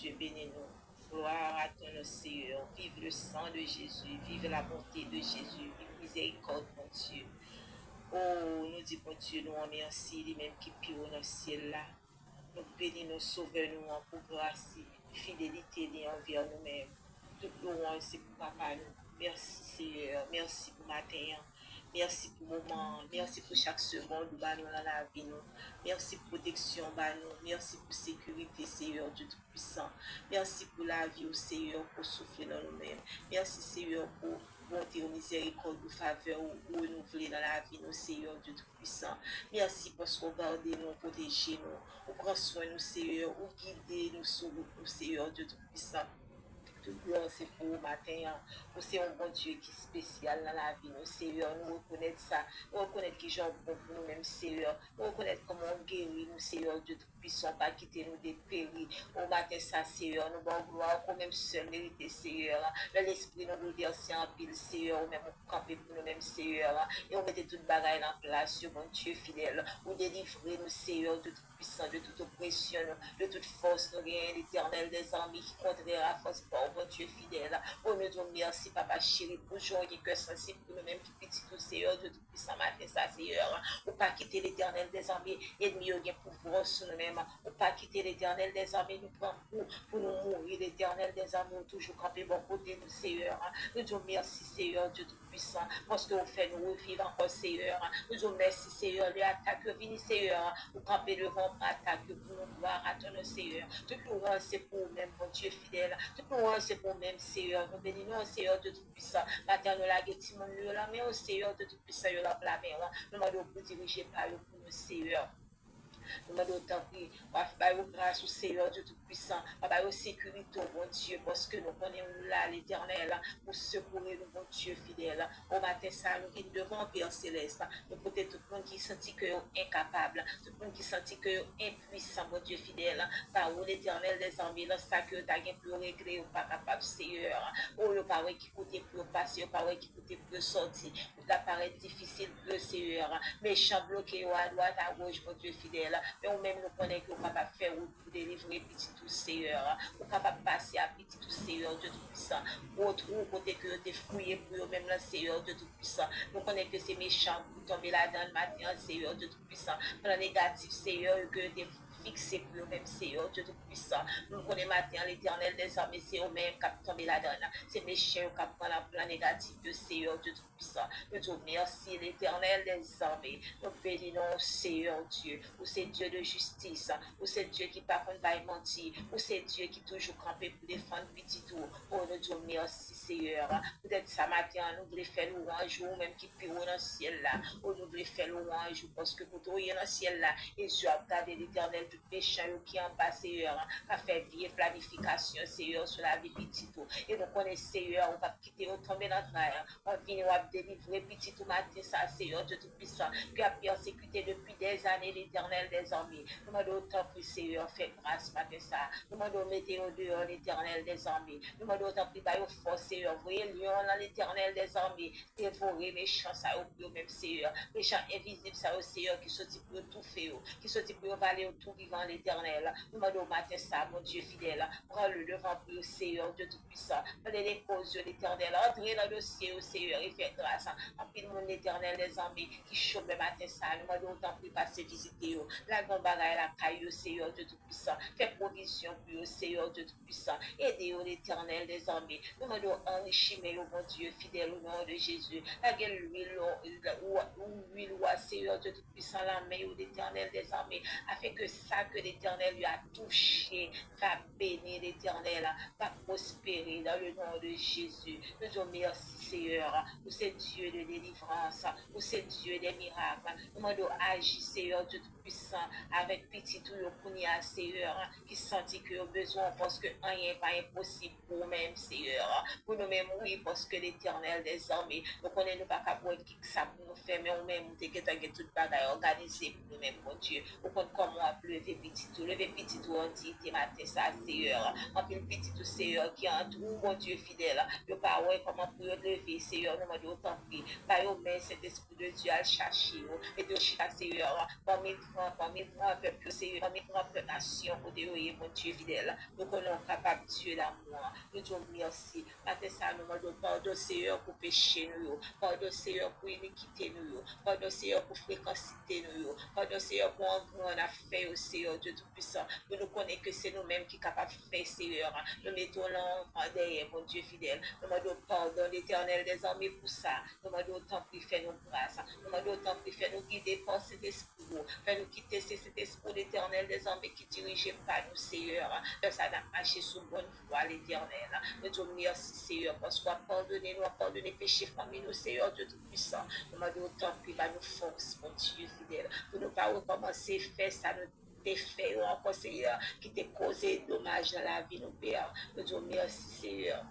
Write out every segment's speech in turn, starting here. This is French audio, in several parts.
Dieu, bénis-nous. Gloire à ton nom, Seigneur. Vive le sang de Jésus. Vive la bonté de Jésus. Vive miséricorde, mon Dieu. Oh, nous disons, mon Dieu, nous remercions les mêmes qui pillent dans le ciel là. Nous bénissons, nous sauvons, nous pour grâce, fidélité envers nous-mêmes. Toute louange, c'est pour papa nous. Merci Seigneur, merci pour matin, merci pour le moment, merci pour chaque seconde où nous dans la vie nous. Merci pour protection nous, merci pour sécurité Seigneur Dieu Tout-Puissant. Merci pour la vie au Seigneur pour souffler dans nous-mêmes. Merci Seigneur pour bonté, miséricorde, pour faveur ou renouveler dans la vie nous Seigneur Dieu Tout-Puissant. Merci parce qu'on garde nous, protéger nous, on prend soin de nous Seigneur, on guide nous sur nous Seigneur Dieu Tout-Puissant. Tout gloire c'est pour le matin. C'est un bon Dieu qui est spécial dans la vie. Nous, Seigneur, nous reconnaître ça. Nous reconnaître qui j'en bon pour nous-mêmes, Seigneur. Nous reconnaître comment on guérit, nous, Seigneur, Dieu Tout-Puissant, pas quitter nous des péris. Au matin, ça, Seigneur, nous bon gloire, qu'on même seul mérité, Seigneur. L'esprit nous bouleverser en pile, Seigneur, ou même on camper pour nous-mêmes, Seigneur. Et on mettait toute bagaille en place, mon Dieu fidèle. Ou délivrer nous, Seigneur, de toute puissance, de toute oppression, de toute force, nous rien l'éternel des armées qui contraire à force pour mon Dieu fidèle. Oh, nous disons merci, Papa chéri, pour journée que sensible pour nous-mêmes qui petit tout Seigneur, de tout puissant matin, ça, Seigneur. Ou pas quitter l'éternel des armées, ennemi, au bien pouvoir sur nous-mêmes. Ou pas quitter l'éternel des armées, nous prenons pour nous mourir, l'éternel des armées, toujours camper bon côté, nous, Seigneur. Nous disons merci, Seigneur, Dieu Tout-Puissant, parce que vous faites nous revivre encore, Seigneur. Nous disons merci, Seigneur, les attaques venus, Seigneur. Vous campez devant attaque pour nous voir à ton Seigneur. Tout le monde, c'est pour nous-mêmes, mon Dieu fidèle. Tout le monde, c'est pour nous-mêmes, Seigneur. Nous bénissons, Seigneur, de Tout-Puissant. Matin, nous la guettons, nous la main, Seigneur, de Tout-Puissant, nous la main. Nous demandons pour diriger par le pour nous, Seigneur. Nous demandons autant prix, par grâce au Seigneur Dieu Tout-Puissant, par sécurité, mon Dieu, parce que nous connaissons là l'éternel, pour secourir nous, mon Dieu fidèle. Au matin, ça, nous sommes devant Père Céleste. Nous peut-être tout le monde qui sentit que incapable, tout le monde qui sentit que impuissant, mon Dieu fidèle, par où l'éternel des armées, dans ça que tu as bien pu régler, ou pas capable, Seigneur. Oh, le parole qui coûtait pour passer, le parole qui coûtait pour sortir, ça paraît difficile pour le Seigneur. Méchant bloqué à droite, à gauche, mon Dieu fidèle. Mais on même nous connaît que vous capable faire pour délivrer petit tout Seigneur. Vous capable passer à petit tout Seigneur Dieu Tout-Puissant. Autre côté que vous fouillé pour même le Seigneur Dieu Tout-Puissant. Nous connaissons que c'est méchant pour tomber là-dedans le matin, Seigneur Dieu Tout-Puissant. Dans le négatif, Seigneur, que des fixé pour le même Seigneur, Dieu Tout-Puissant. Nous connaissons maintenant l'éternel des armées, c'est eux-mêmes qui ont tombé là-dedans. C'est méchant qui prend la plan négatif de Seigneur, Dieu Tout-Puissant. Nous disons merci, l'éternel des armées. Nous bénissons Seigneur Dieu, où c'est Dieu de justice, où c'est Dieu qui par contre va mentir, où c'est Dieu qui toujours campé pour défendre petit tout. Oh, nous disons merci Seigneur. Peut-être ce matin, nous voulons faire louange, ou même qui pire dans le ciel là. Oh, nous voulons faire louange, parce que pour toi, il y a dans le ciel là, et Dieu a gardé l'éternel tout péché qui en passe, Seigneur, a fait vie et planification, Seigneur, sur la vie petit tout. Et nous connaissons, Seigneur, on va quitter, on tomber dans le train, on vient, on va délivrer petit tout matin, ça, Seigneur, Dieu Tout-Puissant, qui a persécuté depuis des années l'éternel des armées. Nous demandons autant pour Seigneur, fait grâce matin, ça. Nous demandons mettez au dehors l'éternel des armées. Nous demandons autant pour bailler force, Seigneur, voyez lion dans l'éternel des armées, dévorer méchants, ça, au même, Seigneur, méchants invisibles, ça, au Seigneur, qui sortit pour tout faire, qui sortit pour valer tout vivant l'éternel. Nous demandons matin ça, mon Dieu fidèle. Prends le devant pour le Seigneur, Dieu Tout-Puissant. Prenez les causes de l'éternel. Entrez dans le dossier au Seigneur et faites grâce. En pile mon éternel des armées qui chauffe le matin ça. Nous demandons autant pour passer visiter. La grande bagaille, la caille, Seigneur, Dieu Tout-Puissant. Faites provision pour le Seigneur, Dieu Tout-Puissant. Aidez l'éternel des armées. Nous demandons enrichir, mon Dieu fidèle, au nom de Jésus. La gueule, l'huile, Seigneur, Dieu Tout-Puissant, la main de l'éternel des armées. Afin que ça que l'éternel lui a touché va bénir l'éternel, va prospérer dans le nom de Jésus. Nous disons merci Seigneur, pour ce Dieu de délivrance, pour ce Dieu des miracles. Nous demandons agir Seigneur Dieu Tout-Puissant avec petit tout le Kounia Seigneur, qui sentit que a besoin parce que rien n'est pas impossible pour nous-mêmes Seigneur. Pour nous-mêmes oui, parce que l'éternel des armées, nous connaissons pas qu'à qui ça pour nous faire, mais nous-mêmes nous avons toute bagaille organisée pour nous-mêmes, mon Dieu. Au compte comment on peut lever petit tout, on dit, t'es matin, ça, Seigneur. En plus, petit tout, Seigneur, qui en tout, mon Dieu fidèle. Je pas ouais, comment pour lever, Seigneur, nous demandons autant prie. Par au mais cet esprit de Dieu à chercher, et de chercher, Seigneur, parmi moi, peuple, Seigneur, parmi moi, peuple, nation, pour Dieu, mon Dieu fidèle. Nous connaissons capable de Dieu l'amour. Nous disons merci. Matin, ça, nous demandons pardon, Seigneur, pour péché, nous. Pardon, Seigneur, pour iniquité, nous. Pardon, Seigneur, pour fréquencité, nous. Pardon, Seigneur, pour un grand affaire, Seigneur, Dieu Tout-Puissant. Nous connaissons que c'est nous-mêmes qui sommes capables de faire, Seigneur. Nous mettons l'enfant derrière, mon Dieu fidèle. Nous demandons pardon, l'Éternel des armées, pour ça. Nous demandons autant pour faire nos grâces. Nous demandons autant pour faire nous guider par cet esprit. Faire nous quitter cet esprit, l'Éternel des armées qui dirige pas nous, Seigneur. Ça n'a marché sous bonne foi, l'Éternel. Nous disons merci, Seigneur, parce qu'on a pardonné, nous a pardonné péché parmi nous, Seigneur, Dieu Tout-Puissant. Nous demandons autant pour nous force, mon Dieu fidèle. Pour ne pas recommencer à faire ça, nous des faits ou encore, Seigneur, qui t'est causé dommage dans la vie, nos pères. Nous disons merci, Seigneur.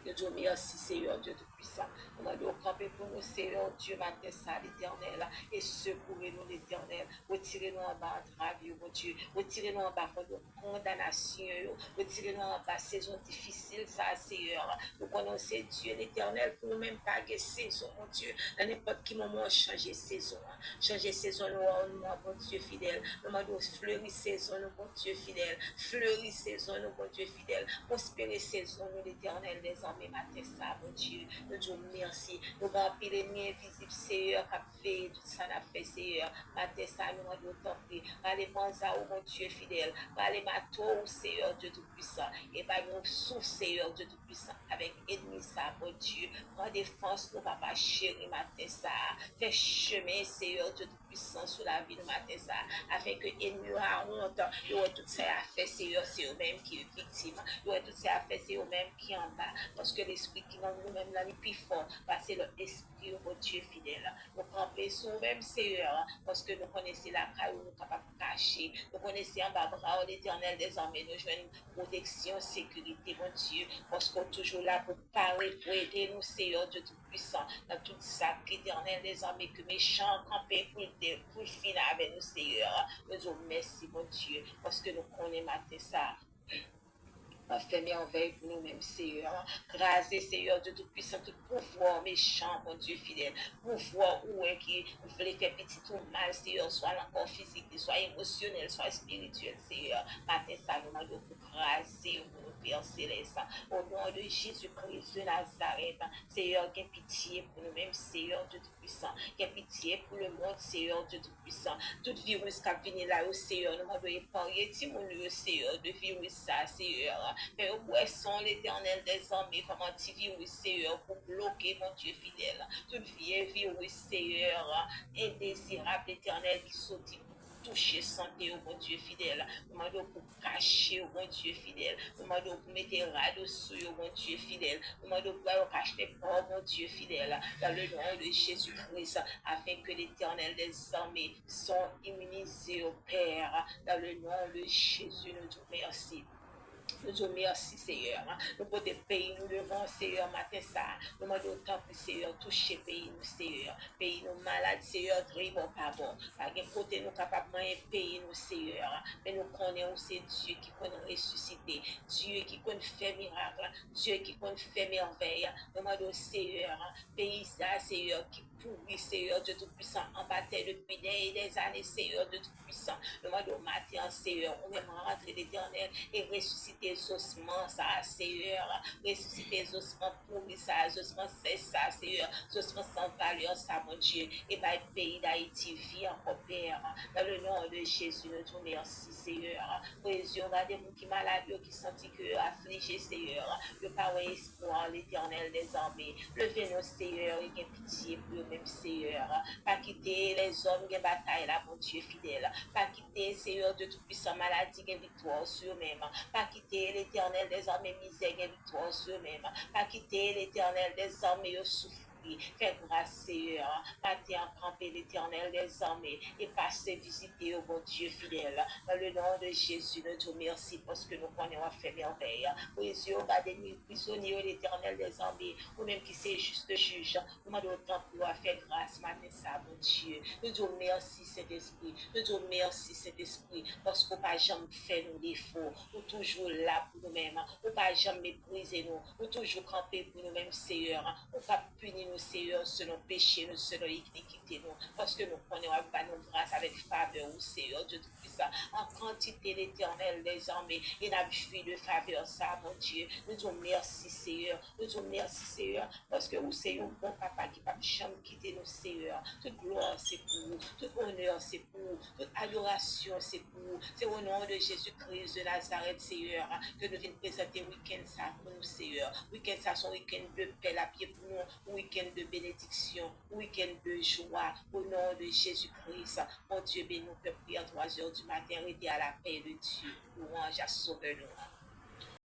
Nous disons merci, Seigneur, Dieu Tout-Puissant. Nous allons camper pour nous, Seigneur, Dieu, matin, ça, l'Éternel, et secourez-nous, l'Éternel. Retirez-nous en bas, travail, mon Dieu. Retirez-nous en bas, de condamnation. Retirez-nous en bas, saison difficile, ça, Seigneur. Nous connaissons Dieu, l'Éternel, pour nous-mêmes, pas de saison, mon Dieu. Dans n'importe quel moment, changer saison. Changer saison, nous, mon Dieu fidèle. Nous demandons fleurir saison, nous, mon Dieu fidèle. Fleurir saison, nous, mon Dieu fidèle. Prospérer saison, nous, l'Éternel, des hommes, matin, ça, mon Dieu. Nous disons merci. Nous remplir l'ennemi invisible, Seigneur, qui a fait tout ça, n'a fait, Seigneur. Matin, ça, nous demandons autant prier. Allez, Manza, mon Dieu fidèle. Allez, Mato, Seigneur, Dieu Tout-Puissant. Et pas nous sous, Seigneur, Dieu Tout-Puissant, avec ennemi, ça, mon Dieu. En défense, nous, papa chéri, matin, ça. Fais chemin, Seigneur, Dieu Tout-Puissant, sur la vie de matin, ça. Afin que l'ennemi a honte. Il y a tout ça à faire, Seigneur, c'est eux-mêmes qui est victime. Il y a tout ça à faire, c'est eux-mêmes qui est en bas. Parce que l'esprit qui dans nous-mêmes, là, est plus fort. Parce que l'esprit, mon Dieu fidèle. Nous campons sur nous-mêmes, Seigneur. Parce que nous connaissons la caille où nous sommes capables de cacher. Nous connaissons en bas, bras, l'Éternel des armées. Nous jouons une protection, sécurité, mon Dieu. Parce qu'on est toujours là pour parler, pour aider nous, Seigneur, Dieu Tout-Puissant. Dans tout ça, l'Éternel des armées, que méchants campés pour le finir avec nous, Seigneur. Nous disons merci, mon Dieu. Parce que nous connaissons matin ça. Fait merveille pour nous-mêmes, Seigneur. Grâce, Seigneur, de tout-puissant, tout pouvoir méchant, mon Dieu fidèle. Pouvoir où est qui voulait faire petit ou mal, Seigneur, soit encore physique, soit émotionnel, soit spirituel, Seigneur. Matin, ça nous demande pour grâce, pour nous, Père Céleste. Au nom de Jésus-Christ de Nazareth, Seigneur, qu'il y ait pitié pour nous-mêmes, Seigneur, Dieu Tout-Puissant. Qu'il y ait pitié pour le monde, Seigneur, Dieu Tout-Puissant. Tout virus qui a venu là, Seigneur, nous demandons épargner, Timoun, Seigneur, de virus, ça, Seigneur. Mais au poisson, l'Éternel des armées, comme antivirus, Seigneur, pour bloquer, mon Dieu fidèle. Toute vieille virus, Seigneur, indésirable, l'Éternel qui saute toucher santé au mon Dieu fidèle. Nous demandons pour cacher au mon Dieu fidèle. Nous demandons pour mettre radeau sur au mon Dieu fidèle. Nous demandons pour cacher au mon Dieu fidèle. Dans le nom de Jésus-Christ, afin que l'Éternel des armées sont immunisés au Père. Dans le nom de Jésus, nous disons merci. Nous disons merci, Seigneur. Nous pouvons payer nous devant, Seigneur, matin ça. Nous demandons autant pour Seigneur, toucher pays nous, Seigneur. Pays nous malades, Seigneur, drivons pas bon. Par quel côté nous capables de payer nous, Seigneur. Mais nous connaissons, c'est Dieu qui connaît ressusciter. Dieu qui connaît faire miracle. Dieu qui connaît faire merveille. Nous demandons, Seigneur, pays ça, Seigneur, qui pourrit, Seigneur, Dieu Tout-Puissant, en bataille depuis des années, Seigneur, Dieu Tout-Puissant. Nous demandons matin, Seigneur, on aime rentrer l'Éternel et ressusciter les ossements, ça, Seigneur. Ressusciter les ossements pourris, ça, les ossements c'est ça, Seigneur. Les ossements sans valeur, ça, mon Dieu. Et par le pays d'Haïti, vie encore, Père. Dans le nom de Jésus, nous disons merci, Seigneur. Cohésion, regardez vous qui malades, qui sentent que affligés, Seigneur. Le pas espoir, l'Éternel des armées. Levez-nous, Seigneur, et gain pitié pour eux-mêmes, Seigneur. Pas quitter les hommes qui bataillent là, mon Dieu fidèle. Pas quitter, Seigneur, de tout-puissant maladie, qui victoire sur eux-mêmes. Pas quitter l'Éternel des armées misère, qui victoire sur eux-mêmes. Pas quitter l'Éternel des armées souffrance. Saint-Esprit, fais grâce, Seigneur, matin en camper l'Éternel des armées et passer visiter, oh mon Dieu fidèle. Dans le nom de Jésus, nous te remercions parce que nous connaissons fait merveille. Oui, Dieu, gardez nous prisonniers, l'Éternel des armées, ou même qui c'est juste juge. Nous demandons autant pour faire grâce, matin, ça, mon Dieu. Nous te remercions, Saint-Esprit. Nous te remercions, Saint-Esprit, parce qu'on n'a jamais fait nos défauts. Nous toujours là pour nous-mêmes. On n'a jamais méprisé nous. Nous toujours camper pour nous-mêmes, Seigneur. On n'a pas puni nous, Seigneur, selon péché, nous, selon iniquité, nous. Parce que nous prenons à nos grâces avec faveur, Seigneur, Dieu Tout-Puissant. En quantité l'éternel des armées, et n'a vu de faveur, ça, mon Dieu. Nous te remercions, Seigneur. Nous te remercions, Seigneur, parce que vous, c'est un bon papa qui ne va jamais quitter nos, Seigneur. Toute gloire, c'est pour vous. Tout honneur, c'est pour vous. Toute adoration, c'est pour vous. C'est au nom de Jésus-Christ de Nazareth, Seigneur, que nous venons présenter week-end ça pour nous, Seigneur. Week-end ça, son week-end de paix, la pied pour nous. Week-end de bénédiction. Week-end de joie. Au nom de Jésus-Christ. Mon Dieu, bénis nous, peuple, prier à 3 heures du matin, aider à la paix de Dieu. Louange à sauver nous.